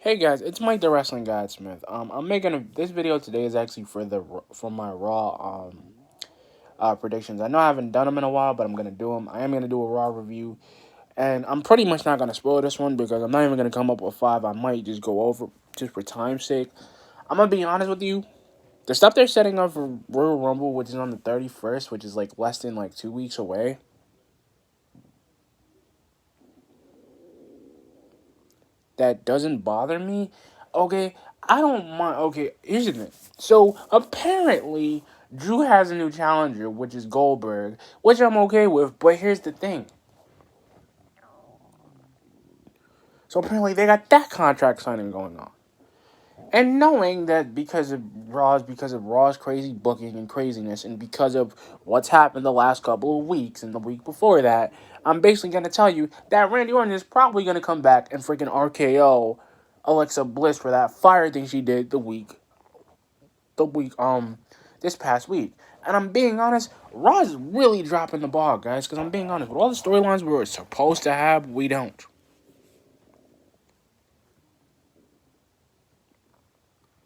Hey guys, it's Mike the Wrestling Guy Smith. I'm making this video today is actually for my Raw predictions. I know I haven't done them in a while, but I'm gonna do them. I am gonna do a Raw review, and I'm pretty much not gonna spoil this one because I'm not even gonna come up with five. I might just go over just for time's sake. I'm gonna be honest with you. The stuff they're setting up for Royal Rumble, which is on the 31st, which is like less than 2 weeks away. That doesn't bother me. Okay, I don't mind. Okay, here's the thing. So apparently, Drew has a new challenger, which is Goldberg, which I'm okay with. But here's the thing. So apparently, they got that contract signing going on, and knowing that because of Raw's crazy booking and craziness, and because of what's happened the last couple of weeks and the week before that, I'm basically gonna tell you that Randy Orton is probably gonna come back and freaking RKO Alexa Bliss for that fire thing she did this past week. And I'm being honest, Raw is really dropping the ball, guys, because I'm being honest, with all the storylines we were supposed to have, we don't.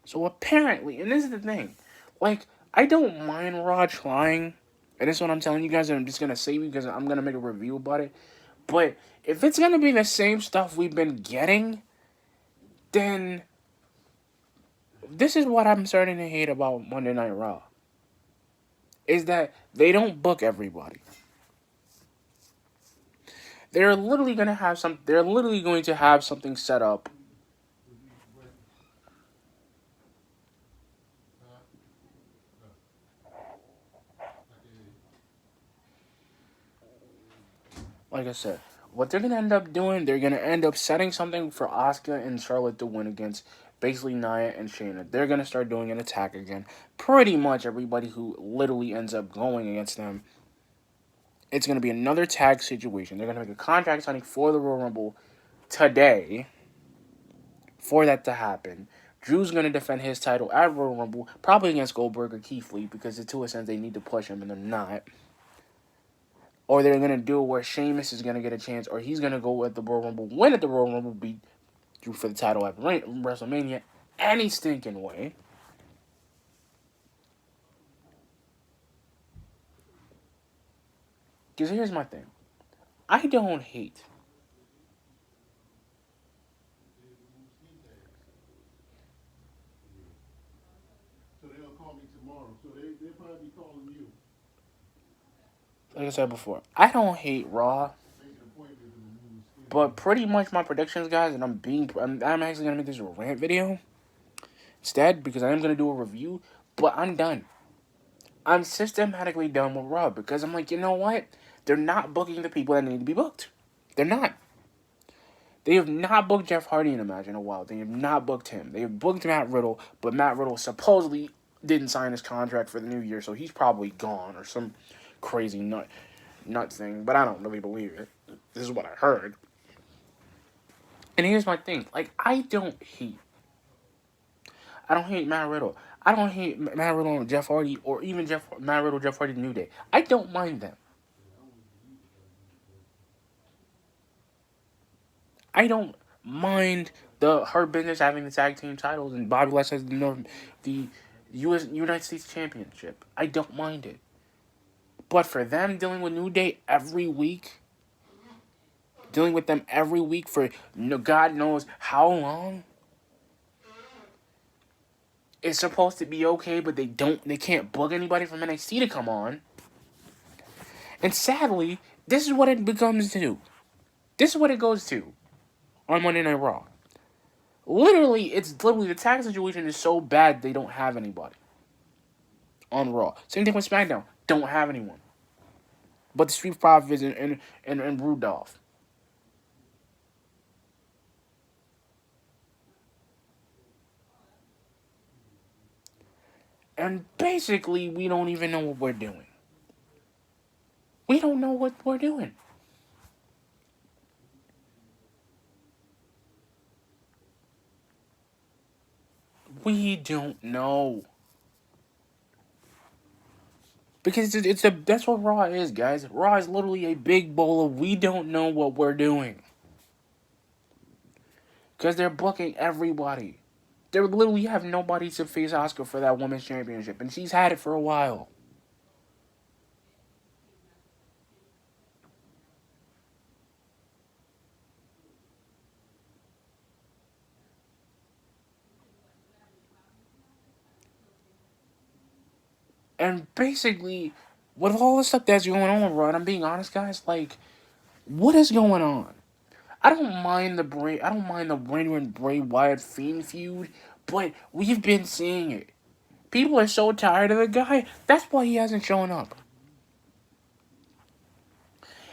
So apparently, and this is the thing, I don't mind Raw trying, and this is what I'm telling you guys, and I'm just gonna say because I'm gonna make a review about it. But if it's gonna be the same stuff we've been getting, then this is what I'm starting to hate about Monday Night Raw. Is that they don't book everybody. They're literally going to have something set up. Like I said, what they're gonna end up doing, they're gonna end up setting something for Asuka and Charlotte to win against basically Nia and Shayna. They're gonna start doing an attack again. Pretty much everybody who literally ends up going against them. It's gonna be another tag situation. They're gonna make a contract signing for the Royal Rumble today for that to happen. Drew's going to defend his title at Royal Rumble, probably against Goldberg or Keith Lee, because the two sense they need to push him, and they're not. Or they're going to do it where Sheamus is going to get a chance, or he's going to go at the Royal Rumble, win at the Royal Rumble, beat Drew for the title at WrestleMania, any stinking way. Because here's my thing. I don't hate. Like I said before, I don't hate Raw. But pretty much my predictions, guys, and I'm actually going to make this a rant video instead because I am going to do a review, but I'm done. I'm systematically done with Raw because I'm like, you know what? They're not booking the people that need to be booked. They're not. They have not booked Jeff Hardy in a match in a while. They have not booked him. They have booked Matt Riddle, but Matt Riddle supposedly didn't sign his contract for the new year, so he's probably gone or some crazy nut thing. But I don't really believe it. This is what I heard. And here's my thing. I don't hate Matt Riddle. I don't hate Matt Riddle and Jeff Hardy, or even Matt Riddle, Jeff Hardy, New Day. I don't mind them. I don't mind the Hurt Business having the tag team titles and Bobby Lashley has the United States Championship. I don't mind it. But for them dealing with New Day every week, dealing with them every week for God knows how long, it's supposed to be okay, but they can't book anybody from NXT to come on. And sadly, this is what it becomes to do. This is what it goes to on Monday Night Raw. It's literally the tag situation is so bad they don't have anybody on Raw. Same thing with SmackDown. Don't have anyone. But the Street Profits and Rudolph. And basically, we don't even know what we're doing. We don't know what we're doing. We don't know. Because that's what Raw is, guys. Raw is literally a big bowl of we don't know what we're doing. Because they're booking everybody. They literally have nobody to face Asuka for that women's championship. And she's had it for a while. And basically, with all the stuff that's going on, bro, and I'm being honest, guys, like, what is going on? I don't mind the Randy and Bray Wyatt Fiend feud, but we've been seeing it. People are so tired of the guy. That's why he hasn't shown up.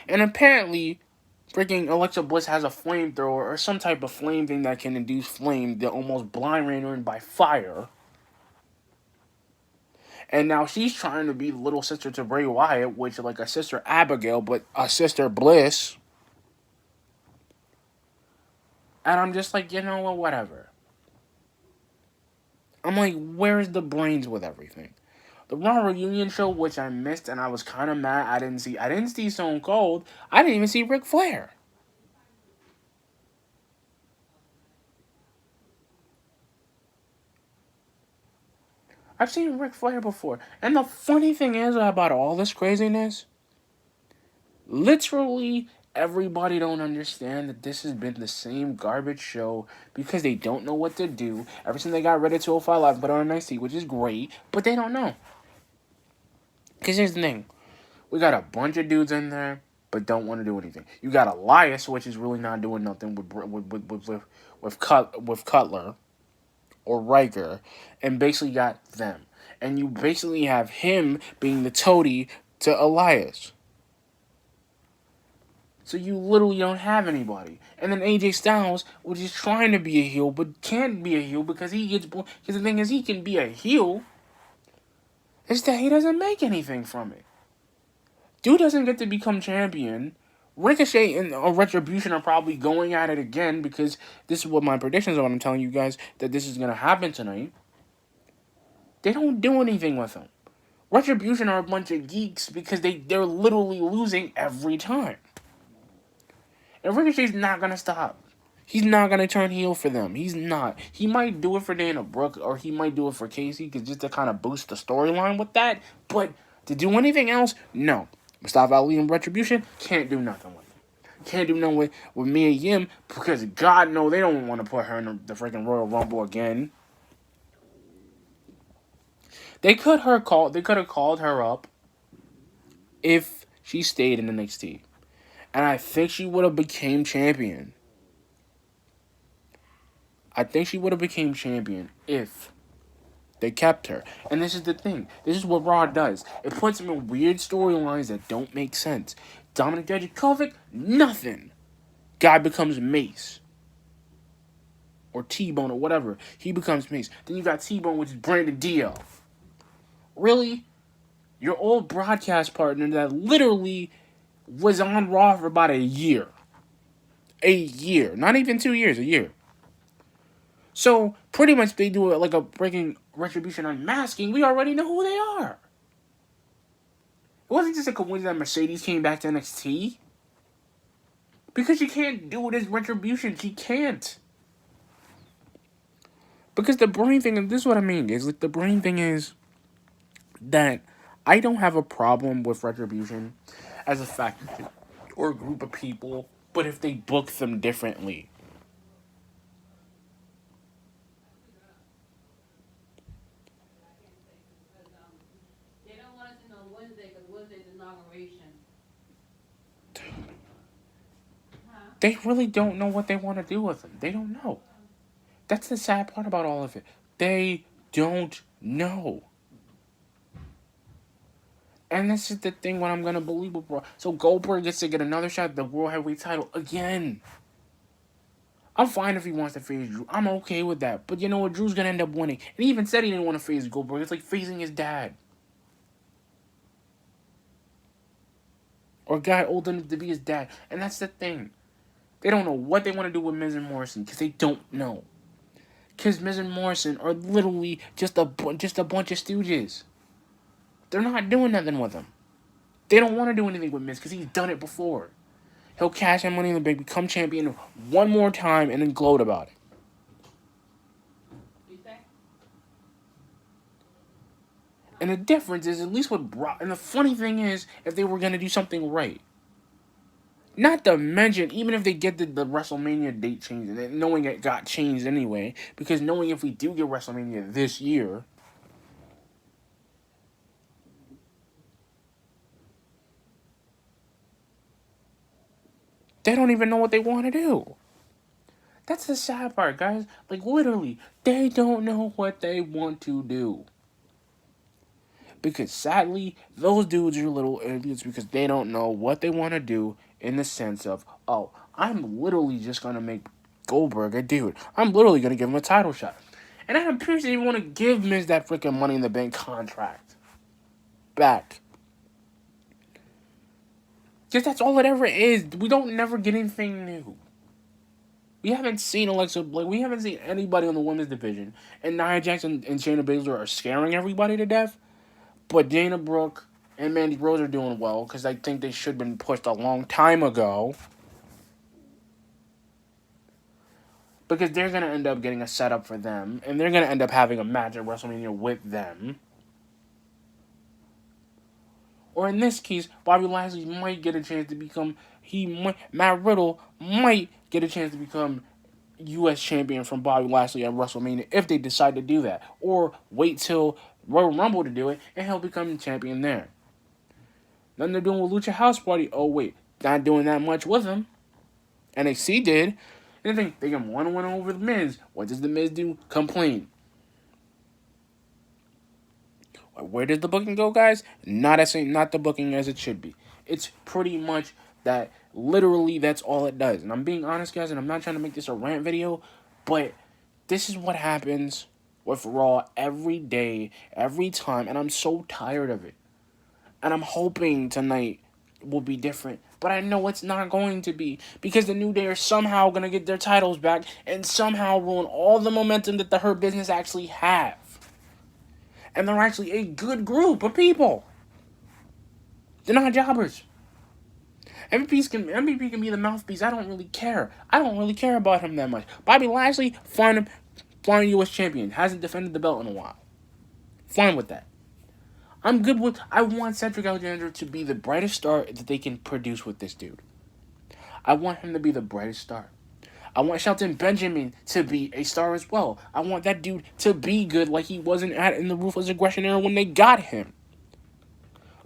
And apparently, freaking Alexa Bliss has a flamethrower or some type of flame thing that can induce flame that almost blind Randy Orton by fire. And now she's trying to be the little sister to Bray Wyatt, which is like a sister Abigail, but a sister Bliss. And I'm just like, you know what, whatever. I'm like, where's the brains with everything? The Raw reunion show, which I missed, and I was kind of mad. I didn't see Stone Cold. I didn't even see Ric Flair. I've seen Ric Flair before. And the funny thing is about all this craziness, literally everybody don't understand that this has been the same garbage show because they don't know what to do. Ever since they got rid of 205 Live, put on NXT, which is great, but they don't know. Because here's the thing. We got a bunch of dudes in there, but don't want to do anything. You got Elias, which is really not doing nothing with Cutler or Riker, and basically got them. And you basically have him being the toady to Elias. So you literally don't have anybody. And then AJ Styles, which is trying to be a heel, but can't be a heel because he gets... Because the thing is, he can be a heel. It's that he doesn't make anything from it. Dude doesn't get to become champion. Ricochet and Retribution are probably going at it again because this is what my predictions are. I'm telling you guys that this is going to happen tonight. They don't do anything with them. Retribution are a bunch of geeks because they're literally losing every time. And Ricochet's not going to stop. He's not going to turn heel for them. He's not. He might do it for Dana Brooke or he might do it for Casey just to kind of boost the storyline with that. But to do anything else, no. Mustafa Ali and Retribution can't do nothing with him. Can't do nothing with Mia Yim because God knows they don't want to put her in the freaking Royal Rumble again. They could have called her up if she stayed in NXT. And I think she would have became champion. I think she would have became champion if they kept her. And this is the thing. This is what Raw does. It puts them in weird storylines that don't make sense. Dominic Dijakovic, nothing. Guy becomes Mace. Or T-Bone or whatever. He becomes Mace. Then you got T-Bone, which is Brandon Dio. Really? Your old broadcast partner that literally was on Raw for about a year. A year. Not even 2 years, a year. So, pretty much they do it like a breaking Retribution unmasking. We already know who they are. It wasn't just a coincidence that Mercedes came back to NXT. Because she can't do it as Retribution. She can't. Because the brain thing, and this is what I mean, is like the brain thing is that I don't have a problem with Retribution as a faction or a group of people, but if they book them differently. They really don't know what they want to do with them. They don't know. That's the sad part about all of it. They don't know. And this is the thing when I'm going to believe it, bro. So Goldberg gets to get another shot at the World Heavyweight title again. I'm fine if he wants to face Drew. I'm okay with that. But you know what? Drew's going to end up winning. And he even said he didn't want to face Goldberg. It's like facing his dad. Or a guy old enough to be his dad. And that's the thing. They don't know what they want to do with Miz and Morrison because they don't know. Because Miz and Morrison are literally just a bunch of stooges. They're not doing nothing with him. They don't want to do anything with Miz because he's done it before. He'll cash in Money in the Bank, become champion one more time, and then gloat about it. And the difference is, at least with Brock, and the funny thing is, if they were going to do something right, not to mention, even if they get the WrestleMania date changed, and knowing it got changed anyway, because knowing if we do get WrestleMania this year, they don't even know what they want to do. That's the sad part, guys. Like, literally, they don't know what they want to do. Because sadly, those dudes are little idiots because they don't know what they want to do in the sense of, oh, I'm literally just going to make Goldberg a dude. I'm literally going to give him a title shot. And Adam Pearce didn't even want to give Miz that freaking Money in the Bank contract back. Because that's all it ever is. We don't never get anything new. We haven't seen Alexa Bliss. We haven't seen anybody on the women's division. And Nia Jackson and Shayna Baszler are scaring everybody to death. But Dana Brooke and Mandy Rose are doing well because I think they should have been pushed a long time ago. Because they're going to end up getting a setup for them. And they're going to end up having a match at WrestleMania with them. Or in this case, Bobby Lashley might get a chance to become... Matt Riddle might get a chance to become U.S. champion from Bobby Lashley at WrestleMania if they decide to do that. Or wait till Royal Rumble to do it, and he'll become champion there. Then they're doing with Lucha House Party. Oh, wait. Not doing that much with him. NXT did. And they can one win over the Miz. What does the Miz do? Complain. Where does the booking go, guys? Not the booking as it should be. It's pretty much that literally that's all it does. And I'm being honest, guys, and I'm not trying to make this a rant video, but this is what happens with Raw every day, every time, and I'm so tired of it. And I'm hoping tonight will be different, but I know it's not going to be, because the New Day are somehow going to get their titles back and somehow ruin all the momentum that the Hurt Business actually have. And they're actually a good group of people. They're not jobbers. MVP can be the mouthpiece. I don't really care. I don't really care about him that much. Bobby Lashley, fine U.S. champion. Hasn't defended the belt in a while. Fine with that. I'm good with... I want Cedric Alexander to be the brightest star that they can produce with this dude. I want him to be the brightest star. I want Shelton Benjamin to be a star as well. I want that dude to be good like he wasn't in the Ruthless Aggression era when they got him.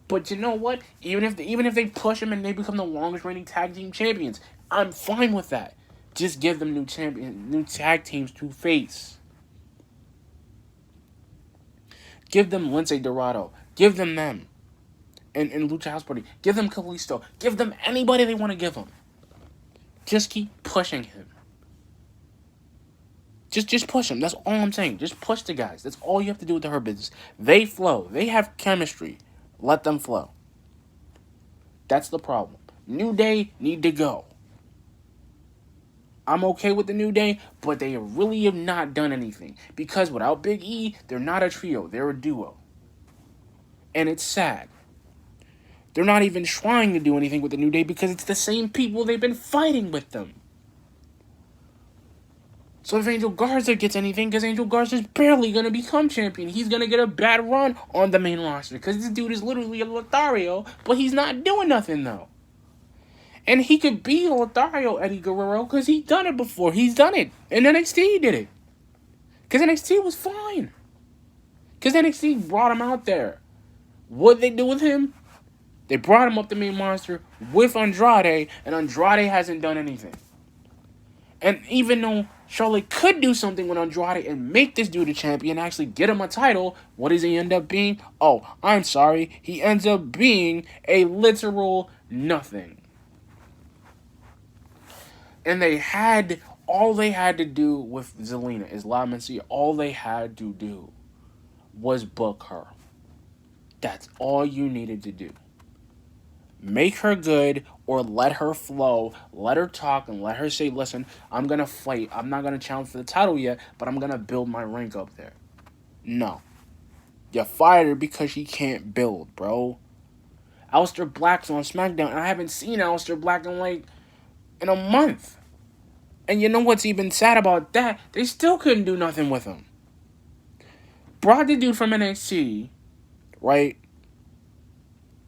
But you know what? Even if they push him and they become the longest reigning tag team champions, I'm fine with that. Just give them new tag teams to face. Give them Lince Dorado. Give them. And Lucha House Party. Give them Kalisto. Give them anybody they want to give them. Just keep pushing him. Just push them. That's all I'm saying. Just push the guys. That's all you have to do with the Hurt Business. They flow. They have chemistry. Let them flow. That's the problem. New Day need to go. I'm okay with the New Day, but they really have not done anything. Because without Big E, they're not a trio. They're a duo. And it's sad. They're not even trying to do anything with the New Day because it's the same people they've been fighting with them. So if Angel Garza gets anything, because Angel Garza's barely going to become champion. He's going to get a bad run on the main roster. Because this dude is literally a Lothario, but he's not doing nothing, though. And he could be Lothario Eddie Guerrero, because he's done it before. He's done it. And NXT did it. Because NXT was fine. Because NXT brought him out there. What did they do with him? They brought him up the main roster with Andrade, and Andrade hasn't done anything. And even though Charlotte could do something with Andrade and make this dude a champion, actually get him a title, what does he end up being? Oh, I'm sorry. He ends up being a literal nothing. And all they had to do with Zelina, Islam Mencia, all they had to do was book her. That's all you needed to do. Make her good or let her flow, let her talk, and let her say, listen, I'm going to fight. I'm not going to challenge for the title yet, but I'm going to build my rank up there. No. You fired her because she can't build, bro. Aleister Black's on SmackDown, and I haven't seen Aleister Black in a month. And you know what's even sad about that? They still couldn't do nothing with him. Brought the dude from NXT right?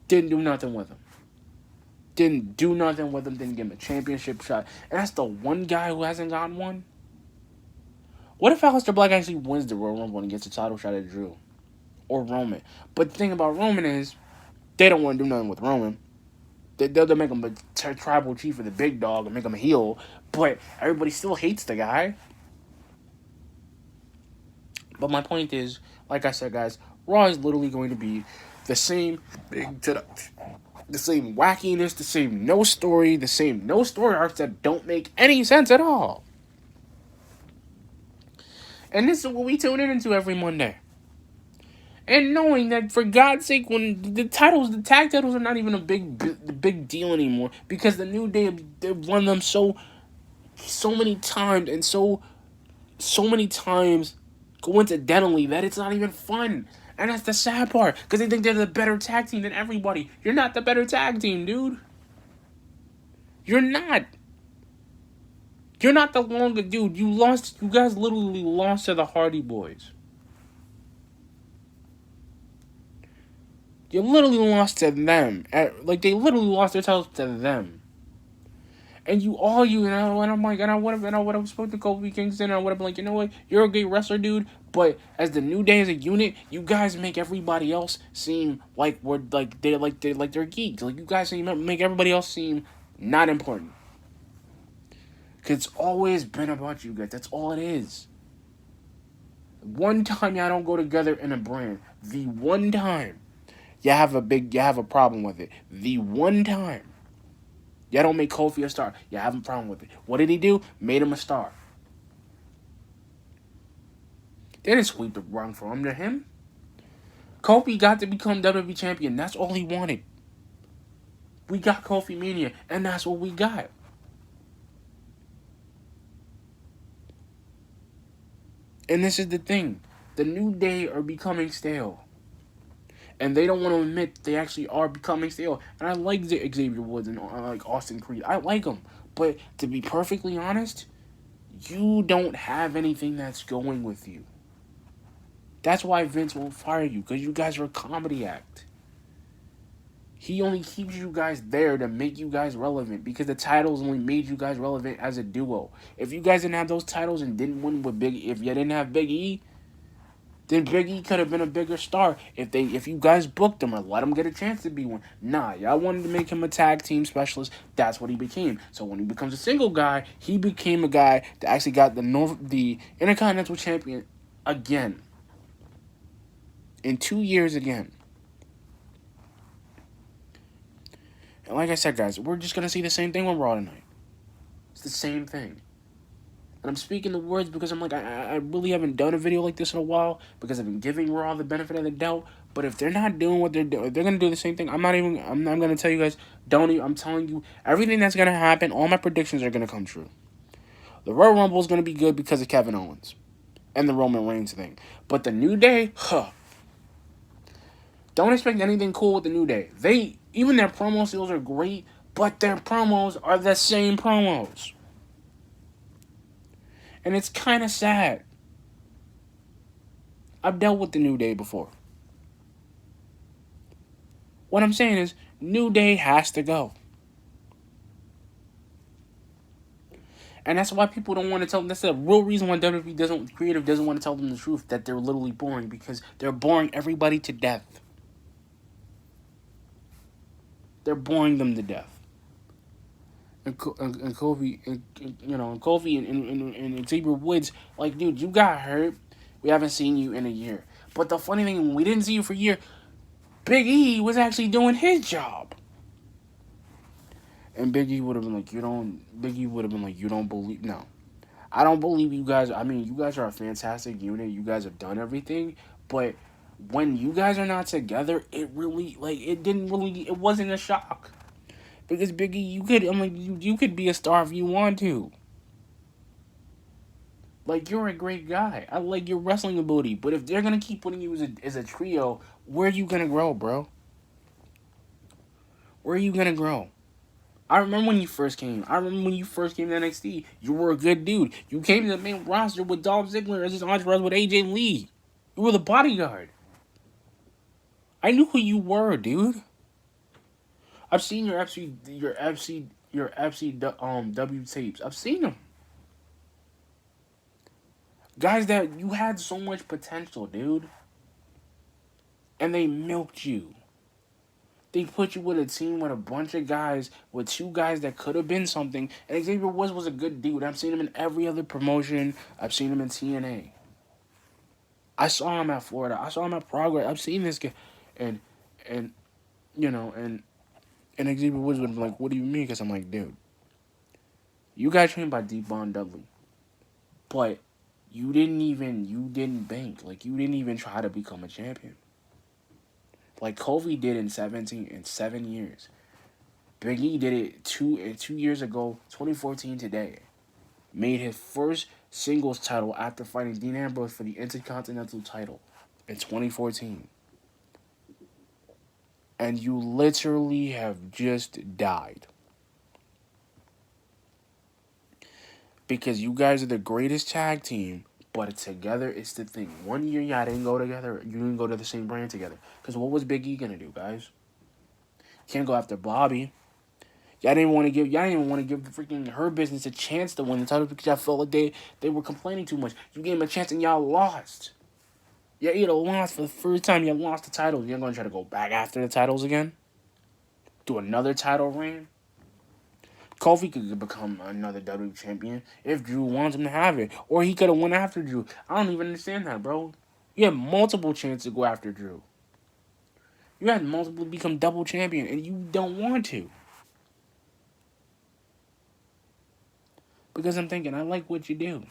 Didn't do nothing with him. Didn't do nothing with him. Didn't give him a championship shot. And that's the one guy who hasn't gotten one. What if Aleister Black actually wins the Royal Rumble and gets a title shot at Drew? Or Roman? But the thing about Roman is, they don't want to do nothing with Roman. They'll make him a tribal chief of the big dog and make him a heel. But everybody still hates the guy. But my point is, like I said, guys, Raw is literally going to be the same the same wackiness, the same no story arcs that don't make any sense at all. And this is what we tune into every Monday. And knowing that, for God's sake, when the tag titles are not even a big deal anymore, because the New Day, they've won them so many times and so many times coincidentally that it's not even fun. And that's the sad part, because they think they're the better tag team than everybody. You're not the better tag team, dude. You're not. You're not the longer dude. You guys literally lost to the Hardy Boys. You literally lost to them. They literally lost their titles to them. And and I'm like, and I would have spoken to Kofi Kingston, and I would have been like, you know what, you're a great wrestler, dude, but as the New Day as a unit, you guys make everybody else seem like they're geeks. Like, you guys make everybody else seem not important. Cause it's always been about you guys. That's all it is. One time y'all don't go together in a brand. The one time you have a problem with it. The one time y'all don't make Kofi a star. You have a problem with it. What did he do? Made him a star. They didn't sweep the rug from under him. Kofi got to become WWE champion. That's all he wanted. We got Kofi Mania, and that's what we got. And this is the thing. The New Day are becoming stale. And they don't want to admit they actually are becoming stale. And I like Xavier Woods and I like Austin Creed. I like them. But to be perfectly honest, you don't have anything that's going with you. That's why Vince won't fire you. Because you guys are a comedy act. He only keeps you guys there to make you guys relevant. Because the titles only made you guys relevant as a duo. If you guys didn't have those titles and didn't win with if you didn't have Big E, then Big E could have been a bigger star if you guys booked him or let him get a chance to be one. Nah, y'all wanted to make him a tag team specialist. That's what he became. So when he becomes a single guy, he became a guy that actually got the Intercontinental Champion again. In 2 years again. And like I said, guys, we're just going to see the same thing with Raw tonight. It's the same thing. And I'm speaking the words because I'm like, I really haven't done a video like this in a while because I've been giving Raw the benefit of the doubt. But if they're not doing what they're doing, they're going to do the same thing. I'm going to tell you guys, I'm telling you, everything that's going to happen, all my predictions are going to come true. The Royal Rumble is going to be good because of Kevin Owens and the Roman Reigns thing. But the New Day, don't expect anything cool with the New Day. Even their promo skills are great, but their promos are the same promos. And it's kind of sad. I've dealt with the New Day before. What I'm saying is, New Day has to go. And that's why people don't want to tell them. That's the real reason why WWE doesn't want to tell them the truth, that they're literally boring, because they're boring everybody to death. They're boring them to death. And Kofi, and Xavier Woods, like, dude, you got hurt. We haven't seen you in a year. But the funny thing, when we didn't see you for a year, Big E was actually doing his job. And Big E would have been like, you don't believe, no. I don't believe you guys. I mean, you guys are a fantastic unit. You guys have done everything. But when you guys are not together, it wasn't a shock. Because Big E, you could be a star if you want to. Like, you're a great guy. I like your wrestling ability. But if they're going to keep putting you as a trio, where are you going to grow, bro? Where are you going to grow? I remember when you first came. to NXT. You were a good dude. You came to the main roster with Dolph Ziggler as his entourage with AJ Lee. You were the bodyguard. I knew who you were, dude. I've seen your W tapes. I've seen them. Guys that you had so much potential, dude. And they milked you. They put you with a team with a bunch of guys, with two guys that could have been something. And Xavier Woods was a good dude. I've seen him in every other promotion. I've seen him in TNA. I saw him at Florida. I saw him at Progress. I've seen this guy. And, and you know, and Xavier Woods would be like, what do you mean? Because I'm like, dude, you got trained by D-Von Dudley. But you didn't bank. Like, you didn't even try to become a champion. Like Kofi did in 7 years. Big E did it 2 years ago, 2014 today. Made his first singles title after fighting Dean Ambrose for the Intercontinental title in 2014. And you literally have just died. Because you guys are the greatest tag team, but together it's the thing. 1 year y'all didn't go together. You didn't go to the same brand together. Because what was Big E gonna do, guys? Can't go after Bobby. Y'all didn't even want to give the freaking Her Business a chance to win the title because y'all felt like they were complaining too much. You gave them a chance and y'all lost. Y'all either lost for the first time. Y'all lost the titles. You're gonna try to go back after the titles again. Do another title reign. Kofi could become another WWE champion if Drew wants him to have it, or he could have went after Drew. I don't even understand that, bro. You had multiple chances to go after Drew. You had multiple to become double champion, and you don't want to. Because I'm thinking, I like what you do.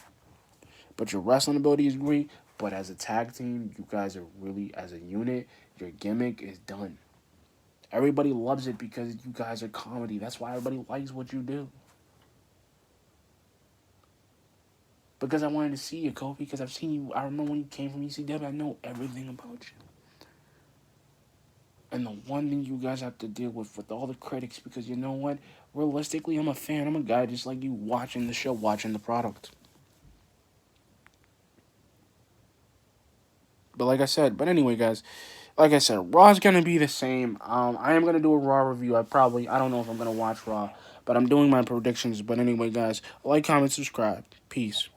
But your wrestling ability is great. But as a tag team, you guys are really, as a unit, your gimmick is done. Everybody loves it because you guys are comedy. That's why everybody likes what you do. Because I wanted to see you, Kofi. Because I've seen you. I remember when you came from ECW. I know everything about you. And the one thing you guys have to deal with all the critics, because you know what? Realistically, I'm a fan. I'm a guy just like you watching the show, watching the product. But anyway, guys, like I said, Raw's going to be the same. I am going to do a Raw review. I don't know if I'm going to watch Raw, but I'm doing my predictions. But anyway, guys, like, comment, subscribe. Peace.